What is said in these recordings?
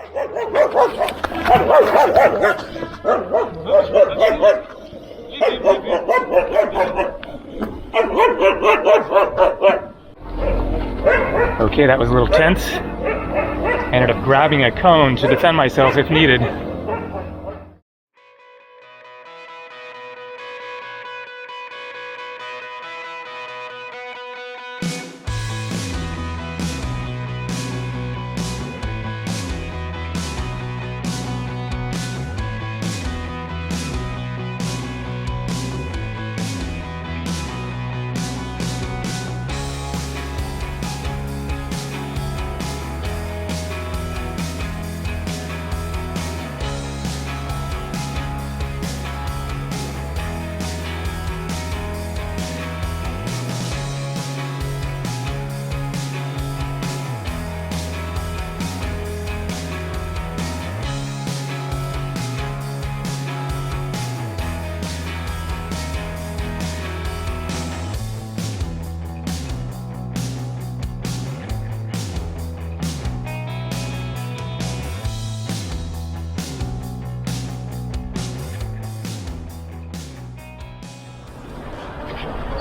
Okay, that was a little tense. I ended up grabbing a cone to defend myself if needed.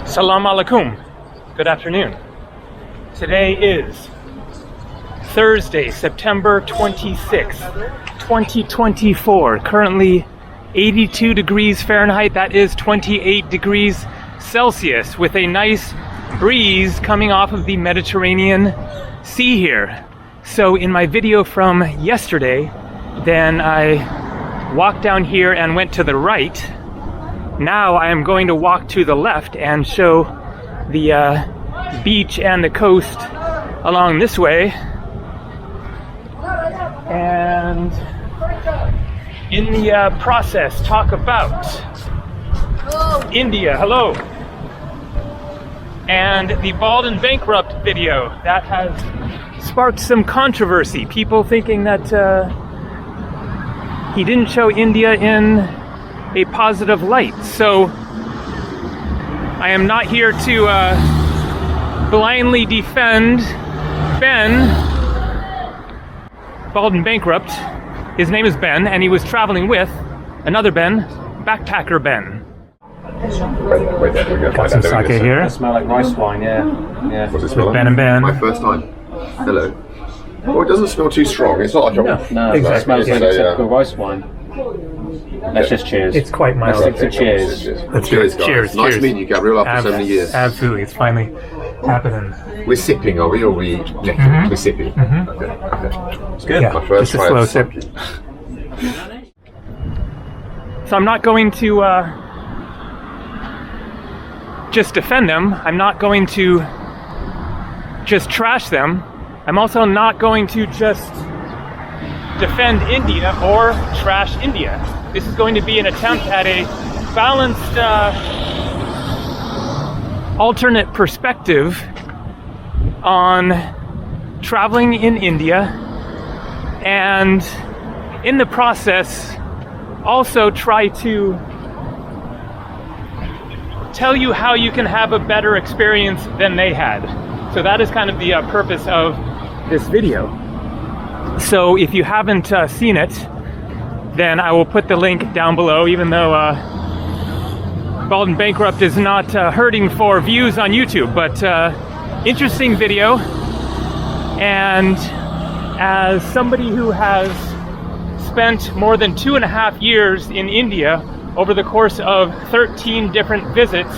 Salam alaikum. Good afternoon. Today is Thursday, September 26th, 2024. Currently 82 degrees Fahrenheit. That is 28 degrees Celsius with a nice breeze coming off of the Mediterranean Sea here. So in my video from yesterday, then I walked down here and went to the right. Now I am going to walk to the left and show the beach and the coast along this way. And in the process, talk about India, hello, and the Bald and Bankrupt video that has sparked some controversy. People thinking that he didn't show India in a positive light. So I am not here to blindly defend Ben, Bald and Bankrupt. His name is Ben, and he was traveling with another Ben, Backpacker Ben. Wait there, we go. Got some sake here. It smells like rice wine, yeah. What's it smell With like? Ben and Ben. My first time. Hello. Oh, it doesn't smell too strong. It's not like No, Exactly. it smells like typical rice wine. Let's just cheers. It's quite mild. Let's stick to cheers. Cheers, guys. Cheers, Nice cheers. meeting you, Gabriel, after so many years. Absolutely, it's finally happening. We're sipping, are we? Or we? We're sipping. Okay. It's good. Yeah, My first just a try slow of sip. sake. So I'm not going to just defend them. I'm not going to just trash them. I'm also not going to just defend India or trash India. This is going to be an attempt at a balanced alternate perspective on traveling in India, and in the process also try to tell you how you can have a better experience than they had. So that is kind of the purpose of this video. So if you haven't seen it, then I will put the link down below, even though Bald and Bankrupt is not hurting for views on YouTube, but interesting video. And as somebody who has spent more than 2.5 years in India over the course of 13 different visits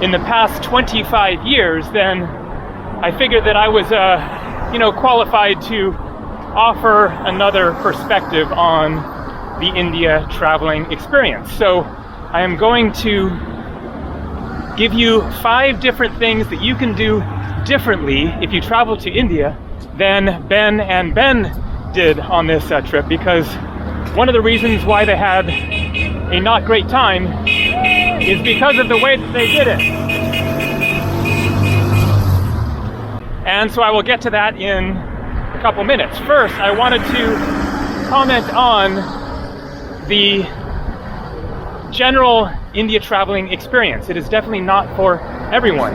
in the past 25 years, then I figured that I was qualified to offer another perspective on the India traveling experience. So I am going to give you 5 different things that you can do differently if you travel to India than Ben and Ben did on this trip, because one of the reasons why they had a not great time is because of the way that they did it. And so I will get to that in a couple minutes. First, I wanted to comment on the general India traveling experience. It is definitely not for everyone.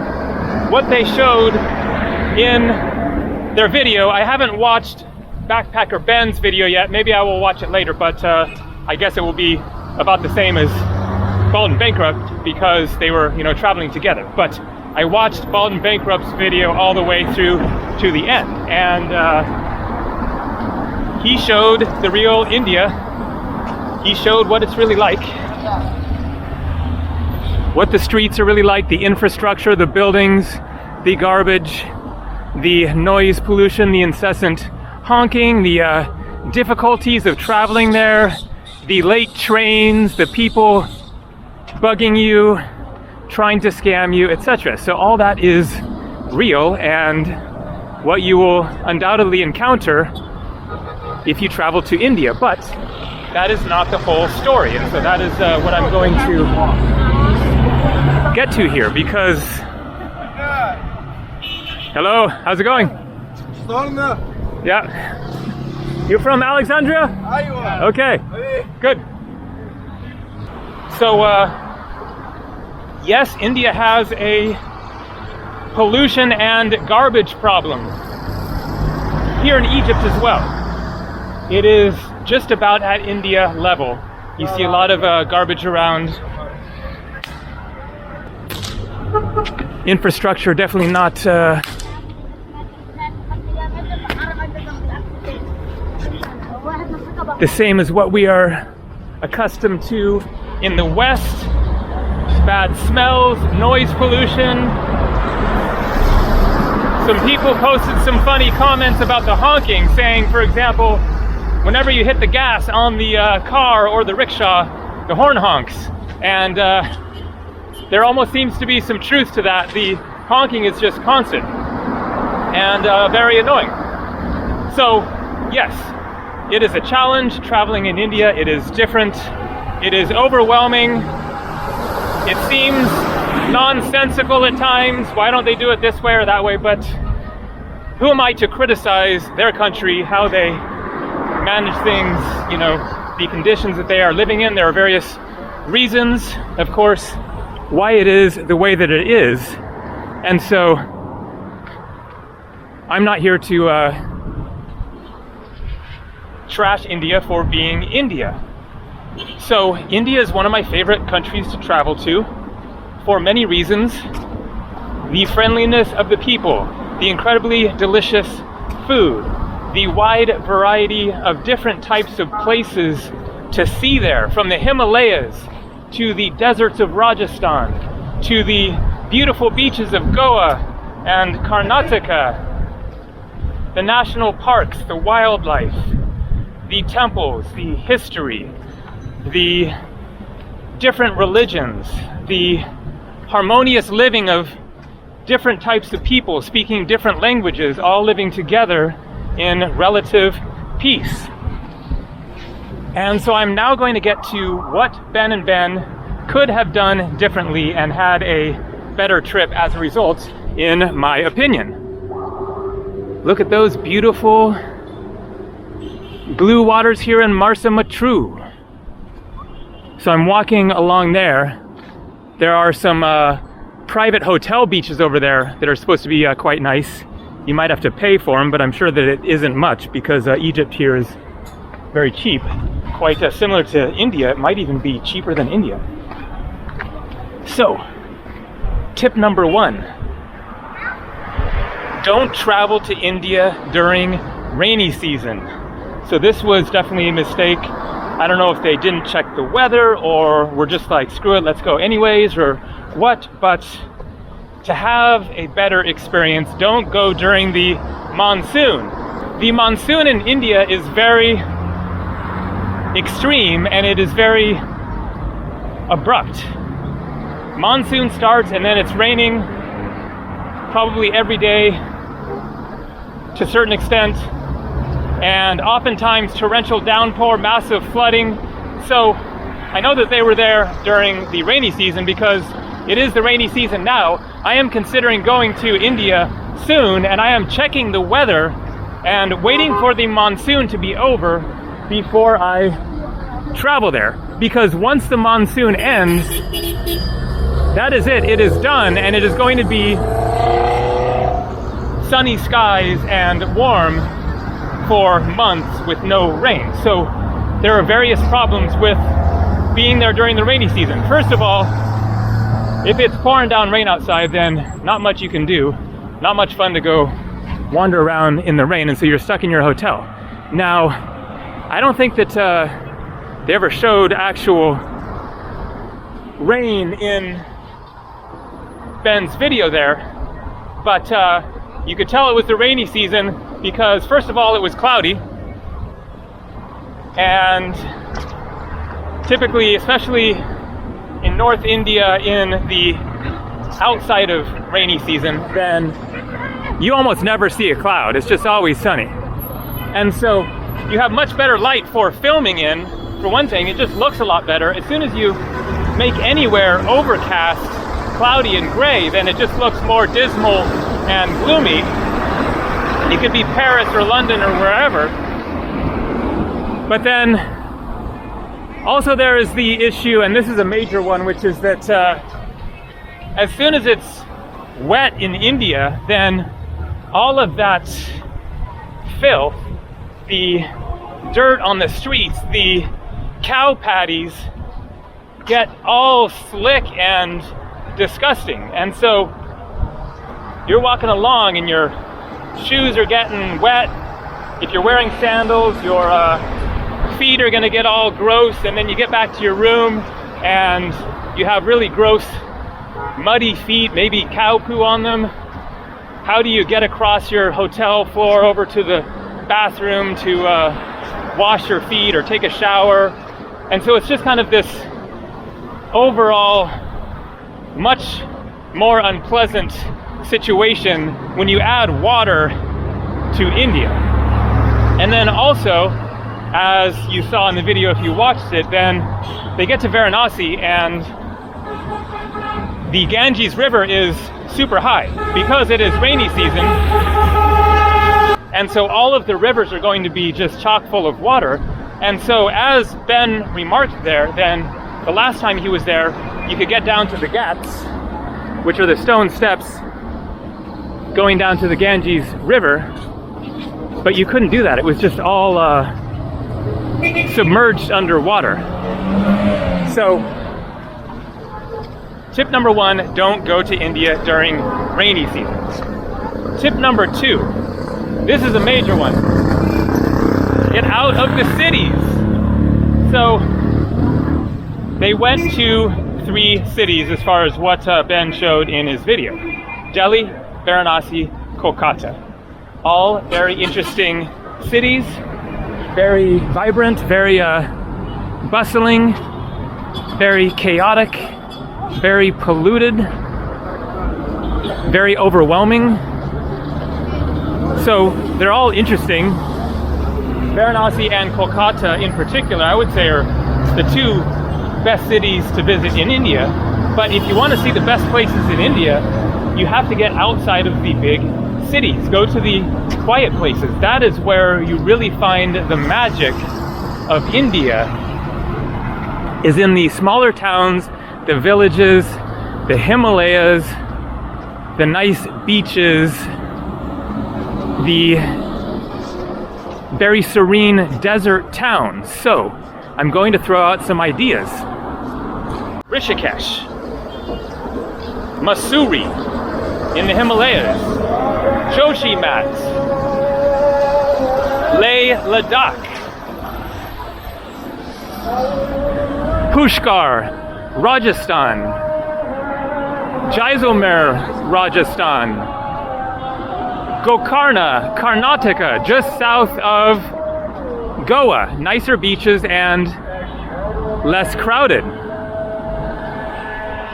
What they showed in their video, I haven't watched Backpacker Ben's video yet. Maybe I will watch it later, but I guess it will be about the same as Bald and Bankrupt because they were, you know, traveling together. But I watched Bald and Bankrupt's video all the way through to the end, and he showed the real India. He showed what it's really like, what the streets are really like, the infrastructure, the buildings, the garbage, the noise pollution, the incessant honking, the difficulties of traveling there, the late trains, the people bugging you, trying to scam you, etc. So all that is real and what you will undoubtedly encounter if you travel to India. But that is not the whole story, and so that is what I'm going to get to here, because hello, how's it going? Yeah. You're from Alexandria? Okay, good. So yes, India has a pollution and garbage problem. Here in Egypt as well. It is just about at India level. You see a lot of garbage around. Infrastructure definitely not the same as what we are accustomed to in the West. Bad smells, noise pollution. Some people posted some funny comments about the honking, saying, for example, whenever you hit the gas on the car or the rickshaw, the horn honks. And there almost seems to be some truth to that. The honking is just constant and very annoying. So, yes, it is a challenge traveling in India. It is different. It is overwhelming. It seems nonsensical at times. Why don't they do it this way or that way? But who am I to criticize their country, how they manage things, you know, the conditions that they are living in? There are various reasons, of course, why it is the way that it is. And so I'm not here to trash India for being India. So India is one of my favorite countries to travel to for many reasons. The friendliness of the people, the incredibly delicious food, the wide variety of different types of places to see there, from the Himalayas to the deserts of Rajasthan to the beautiful beaches of Goa and Karnataka, the national parks, the wildlife, the temples, the history, the different religions, the harmonious living of different types of people speaking different languages, all living together in relative peace. And so I'm now going to get to what Ben and Ben could have done differently and had a better trip as a result, in my opinion. Look at those beautiful blue waters here in Marsa Matru. So I'm walking along there. There are some private hotel beaches over there that are supposed to be quite nice. You might have to pay for them, but I'm sure that it isn't much because Egypt here is very cheap. Quite similar to India. It might even be cheaper than India. So, tip number 1. Don't travel to India during rainy season. So this was definitely a mistake. I don't know if they didn't check the weather or were just like, screw it, let's go anyways, or what, but to have a better experience, don't go during the monsoon. The monsoon in India is very extreme and it is very abrupt. Monsoon starts and then it's raining probably every day to a certain extent, and oftentimes torrential downpour, massive flooding. So I know that they were there during the rainy season because it is the rainy season now. I am considering going to India soon, and I am checking the weather and waiting for the monsoon to be over before I travel there. Because once the monsoon ends, that is it. It is done, and it is going to be sunny skies and warm for months with no rain. So there are various problems with being there during the rainy season. First of all, if it's pouring down rain outside, then not much you can do. Not much fun to go wander around in the rain, and so you're stuck in your hotel. Now, I don't think that they ever showed actual rain in Ben's video there, but you could tell it was the rainy season because, first of all, it was cloudy, and typically, especially in North India in the outside of rainy season, then you almost never see a cloud. It's just always sunny. And so you have much better light for filming in. For one thing, it just looks a lot better. As soon as you make anywhere overcast, cloudy and gray, then it just looks more dismal and gloomy. It could be Paris or London or wherever. But then also there is the issue, and this is a major one, which is that as soon as it's wet in India, then all of that filth, the dirt on the streets, the cow patties get all slick and disgusting. And so you're walking along and your shoes are getting wet. If you're wearing sandals, your feet are going to get all gross, and then you get back to your room and you have really gross muddy feet, maybe cow poo on them. How do you get across your hotel floor over to the bathroom to wash your feet or take a shower? And so it's just kind of this overall much more unpleasant situation when you add water to India. And then also, as you saw in the video if you watched it, then they get to Varanasi and the Ganges River is super high because it is rainy season, and so all of the rivers are going to be just chock full of water. And so as Ben remarked there, then the last time he was there, you could get down to the Ghats, which are the stone steps going down to the Ganges River, but you couldn't do that. It was just all submerged underwater. So tip number one, don't go to India during rainy season. Tip number two, this is a major one. Get out of the cities. So they went to 3 cities as far as what Ben showed in his video. Delhi, Varanasi, Kolkata. All very interesting cities, very vibrant, very bustling, very chaotic, very polluted, very overwhelming. So they're all interesting. Varanasi and Kolkata in particular, I would say, are the 2 best cities to visit in India. But if you want to see the best places in India, you have to get outside of the big cities. Go to the quiet places. That is where you really find the magic of India, is in the smaller towns, the villages, the Himalayas, the nice beaches, the very serene desert towns. So I'm going to throw out some ideas. Rishikesh, Mussoorie in the Himalayas, Joshimat, Leh Ladakh, Pushkar, Rajasthan, Jaisalmer, Rajasthan, Gokarna, Karnataka, just south of Goa. Nicer beaches and less crowded.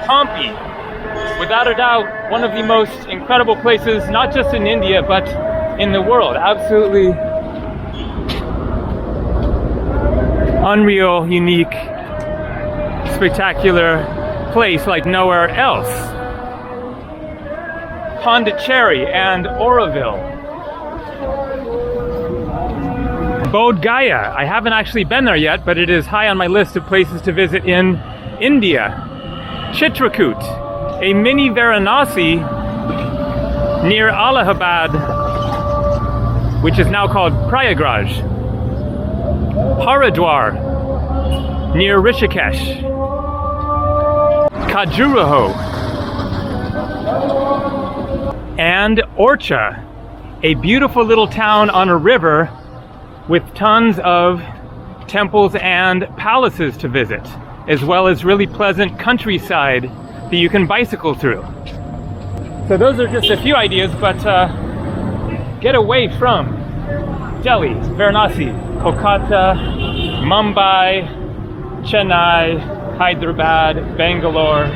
Hampi, without a doubt, one of the most incredible places, not just in India, but in the world. Absolutely unreal, unique, spectacular place like nowhere else. Pondicherry and Oroville. Bodh Gaya. I haven't actually been there yet, but it is high on my list of places to visit in India. Chitrakoot, a mini Varanasi near Allahabad. which is now called Prayagraj. Haridwar, near Rishikesh. Khajuraho. And Orcha, a beautiful little town on a river with tons of temples and palaces to visit, as well as really pleasant countryside that you can bicycle through. So those are just a few ideas, but get away from Delhi, Varanasi, Kolkata, Mumbai, Chennai, Hyderabad, Bangalore.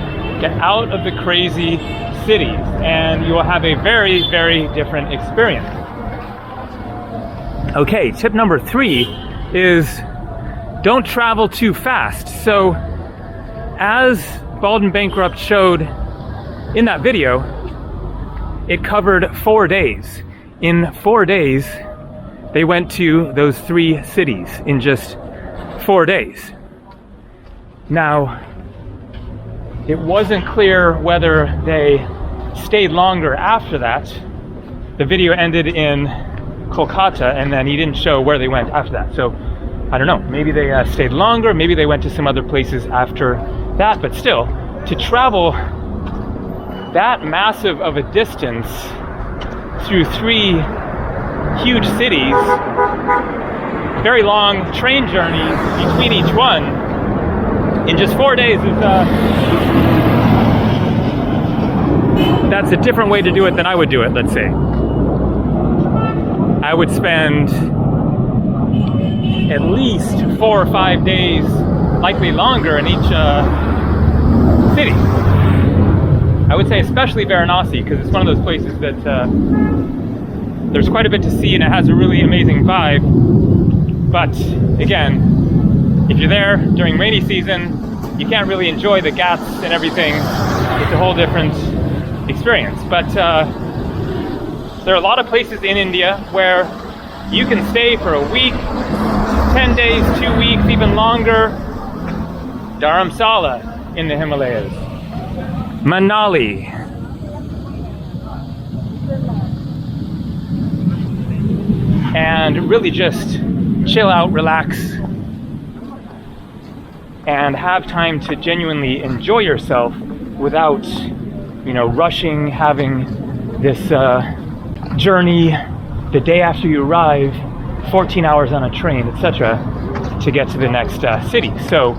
Get out of the crazy cities and you will have a very, very different experience. Okay, tip number 3 is don't travel too fast. So as Bald and Bankrupt showed in that video, it covered 4 days. In 4 days, they went to those 3 cities in just 4 days. Now, it wasn't clear whether they stayed longer after that. The video ended in Kolkata and then he didn't show where they went after that. So I don't know, maybe they stayed longer, maybe they went to some other places after that, but still, to travel that massive of a distance through 3 huge cities, very long train journeys between each one, in just 4 days is that's a different way to do it than I would do it, let's say. I would spend at least 4 or 5 days, likely longer, in each city. I would say especially Varanasi, because it's one of those places that there's quite a bit to see and it has a really amazing vibe. But again, if you're there during rainy season, you can't really enjoy the ghats and everything. It's a whole different experience. But there are a lot of places in India where you can stay for a week, 10 days, 2 weeks, even longer. Dharamsala in the Himalayas, Manali, and really just chill out, relax, and have time to genuinely enjoy yourself without, rushing, having this journey the day after you arrive, 14 hours on a train, etc., to get to the next city. So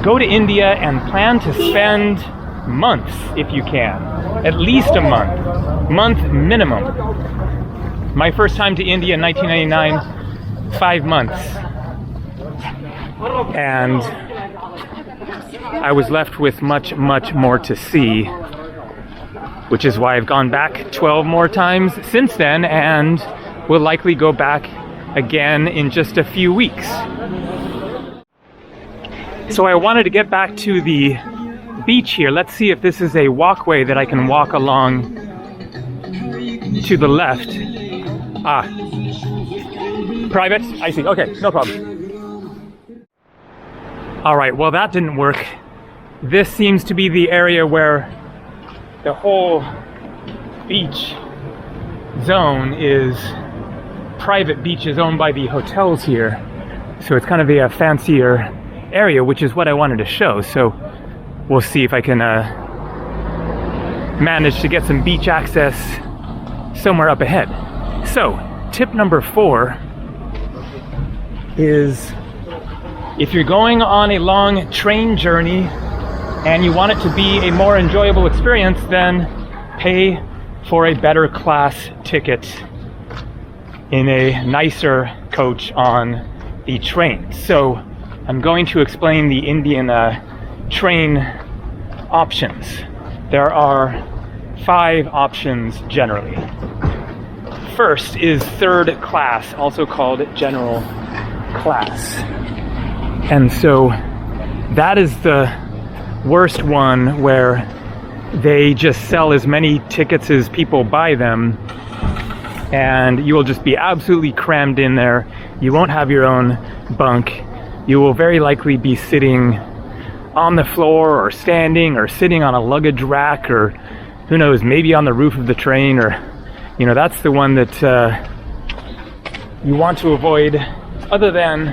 go to India and plan to spend months if you can, at least a month minimum. My first time to India in 1999, 5 months. And I was left with much, much more to see, which is why I've gone back 12 more times since then and will likely go back again in just a few weeks. So I wanted to get back to the beach here. Let's see if this is a walkway that I can walk along to the left. Ah, private? I see. Okay, no problem. All right, well, that didn't work. This seems to be the area where the whole beach zone is private beaches owned by the hotels here. So it's kind of a fancier area, which is what I wanted to show. So we'll see if I can manage to get some beach access somewhere up ahead. So tip number 4 is, if you're going on a long train journey and you want it to be a more enjoyable experience, then pay for a better class ticket in a nicer coach on the train. So I'm going to explain the Indian train options. There are 5 options generally. First is 3rd class, also called general class. And so that is the worst one, where they just sell as many tickets as people buy them, and you will just be absolutely crammed in there. You won't have your own bunk. You will very likely be sitting on the floor or standing or sitting on a luggage rack, or who knows, maybe on the roof of the train, or that's the one that you want to avoid, other than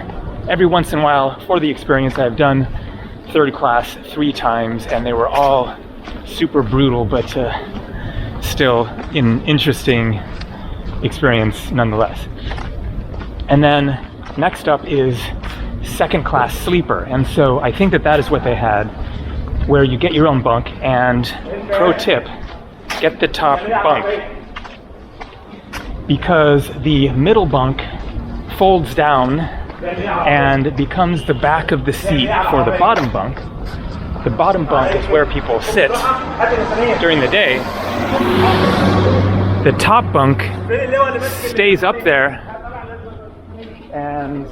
every once in a while for the experience. I've done third class 3 times and they were all super brutal, but still an interesting experience nonetheless. And then next up is second class sleeper, and so I think that is what they had, where you get your own bunk. And pro tip, get the top bunk, because the middle bunk folds down and becomes the back of the seat for the bottom bunk. The bottom bunk is where people sit during the day. The top bunk stays up there, and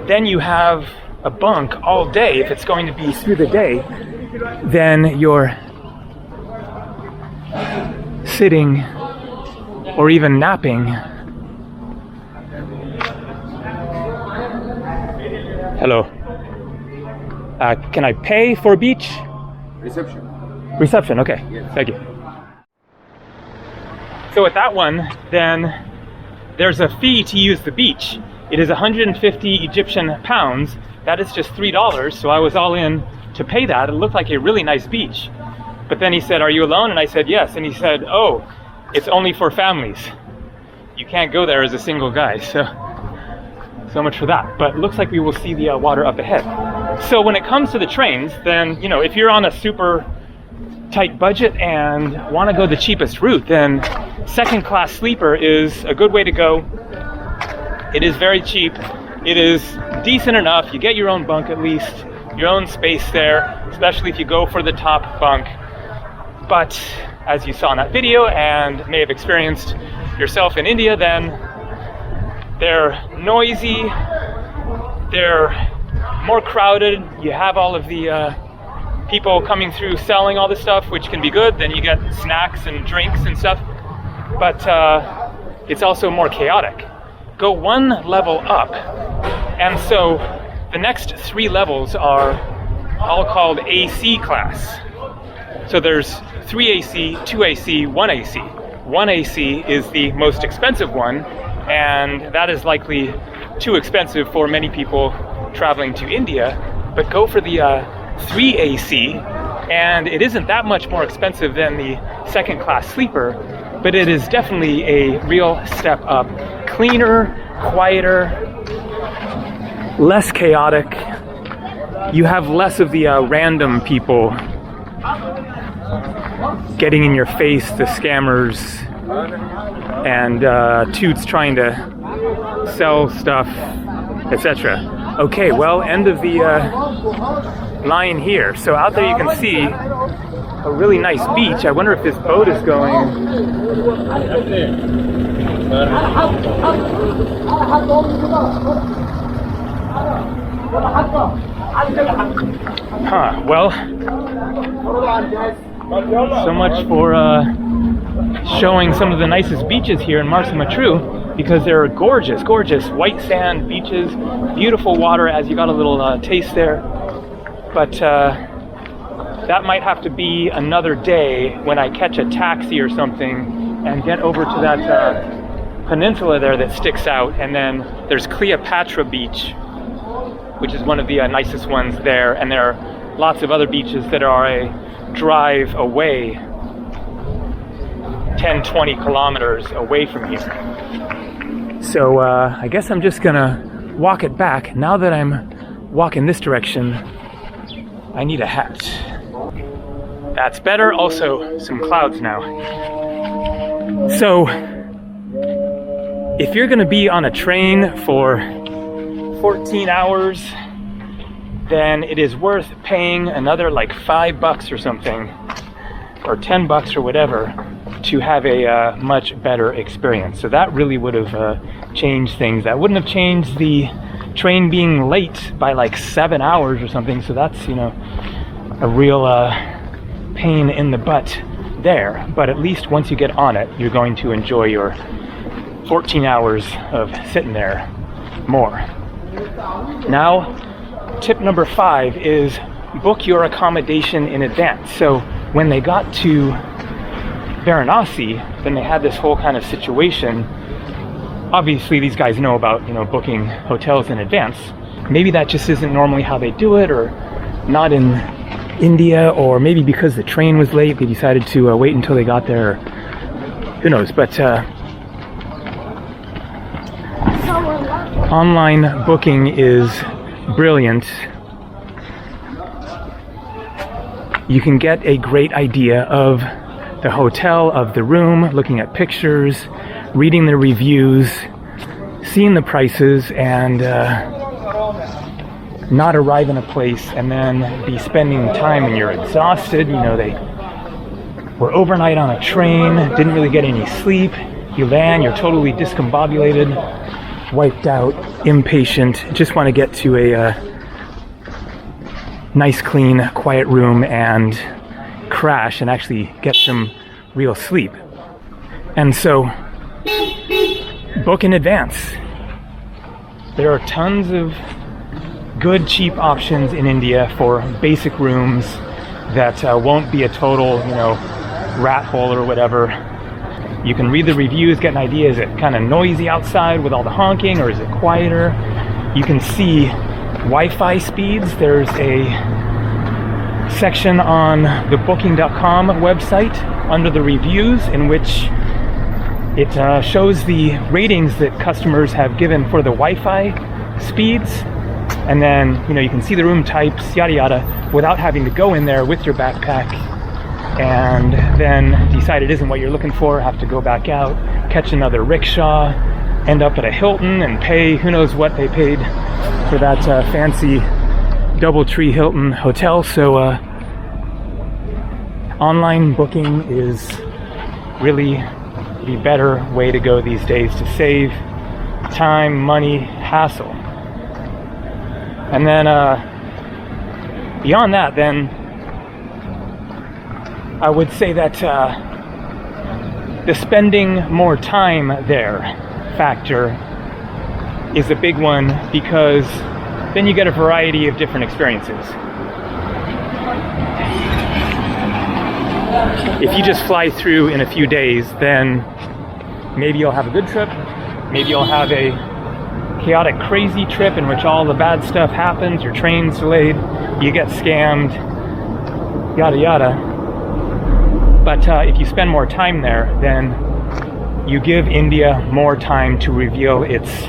then you have a bunk all day. If it's going to be through the day, then you're sitting or even napping. Hello. Can I pay for beach? Reception. Reception, okay. Yes. Thank you. So with that one, then there's a fee to use the beach. It is 150 Egyptian pounds. That is just $3, so I was all in to pay that. It looked like a really nice beach. But then he said, "Are you alone?" And I said, "Yes." And he said, "Oh, it's only for families. You can't go there as a single guy." So much for that. But it looks like we will see the water up ahead. So when it comes to the trains, then, you know, if you're on a super tight budget and want to go the cheapest route, then second class sleeper is a good way to go. It is very cheap. It is decent enough. You get your own bunk, at least your own space there, especially if you go for the top bunk. But as you saw in that video and may have experienced yourself in India, then they're noisy, they're more crowded. You have all of the people coming through selling all this stuff, which can be good. Then you get snacks and drinks and stuff, but it's also more chaotic. Go one level up, and so the next 3 levels are all called AC class. So there's 3 AC, 2 AC, 1 AC. 1 AC is the most expensive one, and that is likely too expensive for many people traveling to India. But go for the 3 AC, and it isn't that much more expensive than the second class sleeper, but it is definitely a real step up. Cleaner, quieter, less chaotic. You have less of the random people getting in your face, the scammers and toots trying to sell stuff, etc. Okay, well, end of the line here. So out there you can see a really nice beach. I wonder if this boat is going. Well, so much for showing some of the nicest beaches here in Marsa Matruh, because there are gorgeous, gorgeous white sand beaches, beautiful water, as you got a little taste there. But that might have to be another day when I catch a taxi or something and get over to that peninsula there that sticks out. And then there's Cleopatra Beach, which is one of the nicest ones there. And there are lots of other beaches that are a drive away, 10-20 kilometers away from here. So I guess I'm just gonna walk it back. Now that I'm walking this direction, I need a hat. That's better. Also some clouds now. So if you're gonna be on a train for 14 hours, then it is worth paying another like $5 or something, or $10 or whatever, to have a much better experience. So that really would have changed things. That wouldn't have changed the train being late by like 7 hours or something. So that's, you know, a real pain in the butt there. But at least once you get on it, you're going to enjoy your 14 hours of sitting there more. Now, tip number 5 is book your accommodation in advance. So when they got to Varanasi, then they had this whole kind of situation obviously these guys know about, you know, booking hotels in advance. Maybe that just isn't normally how they do it, or not in India, or maybe because the train was late, they decided to wait until they got there. Who knows? But online booking is brilliant. You can get a great idea of the hotel, of the room, looking at pictures, reading the reviews, seeing the prices, and not arrive in a place and then be spending time when you're exhausted. You know, they were overnight on a train, didn't really get any sleep. You land, you're totally discombobulated, wiped out, impatient, just want to get to a nice, clean, quiet room and crash and actually get some real sleep. And so, book in advance. There are tons of good, cheap options in India for basic rooms that won't be a total, you know, rat hole or whatever. You can read the reviews, get an idea, is it kind of noisy outside with all the honking, or is it quieter? You can see Wi-Fi speeds. There's a section on the booking.com website under the reviews in which it shows the ratings that customers have given for the Wi-Fi speeds. And then, you know, you can see the room types, yada yada, without having to go in there with your backpack and then decide it isn't what you're looking for, have to go back out, catch another rickshaw, end up at a Hilton and pay who knows what they paid for that fancy DoubleTree Hilton hotel. So online booking is really the better way to go these days to save time, money, hassle. And then beyond that, then I would say that the spending more time there factor is a big one, because then you get a variety of different experiences. If you just fly through in a few days, then maybe you'll have a good trip, maybe you'll have a chaotic, crazy trip in which all the bad stuff happens, your train's delayed, you get scammed, yada yada. But if you spend more time there, then you give India more time to reveal its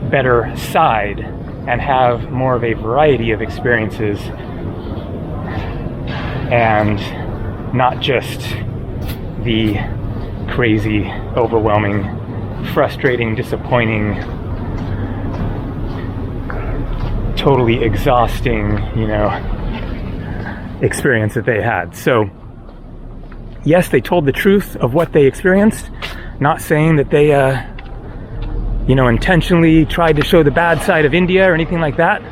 better side and have more of a variety of experiences, and not just the crazy, overwhelming, frustrating, disappointing, totally exhausting, you know, experience that they had. So yes, they told the truth of what they experienced, not saying that they you know, intentionally tried to show the bad side of India or anything like that.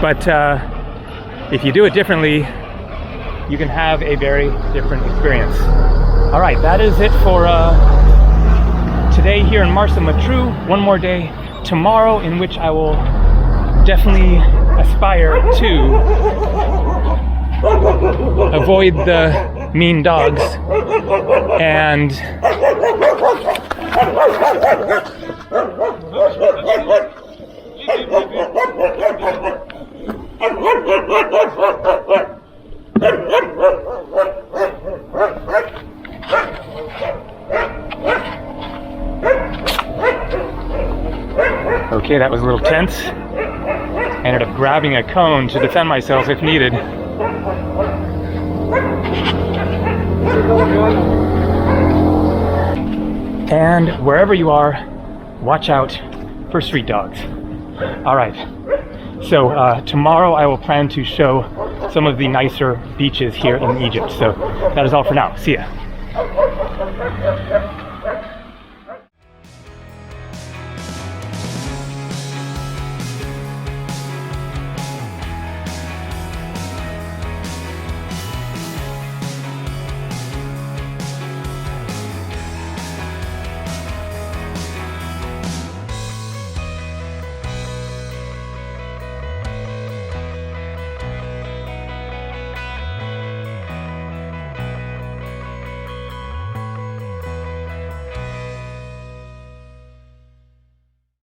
But if you do it differently, you can have a very different experience. All right, that is it for today here in Marsa Matru. One more day tomorrow in which I will definitely aspire to avoid the mean dogs and okay, that was a little tense. I ended up grabbing a cone to defend myself if needed. And wherever you are, watch out for street dogs. All right, so tomorrow I will plan to show some of the nicer beaches here in Egypt. So that is all for now. See ya.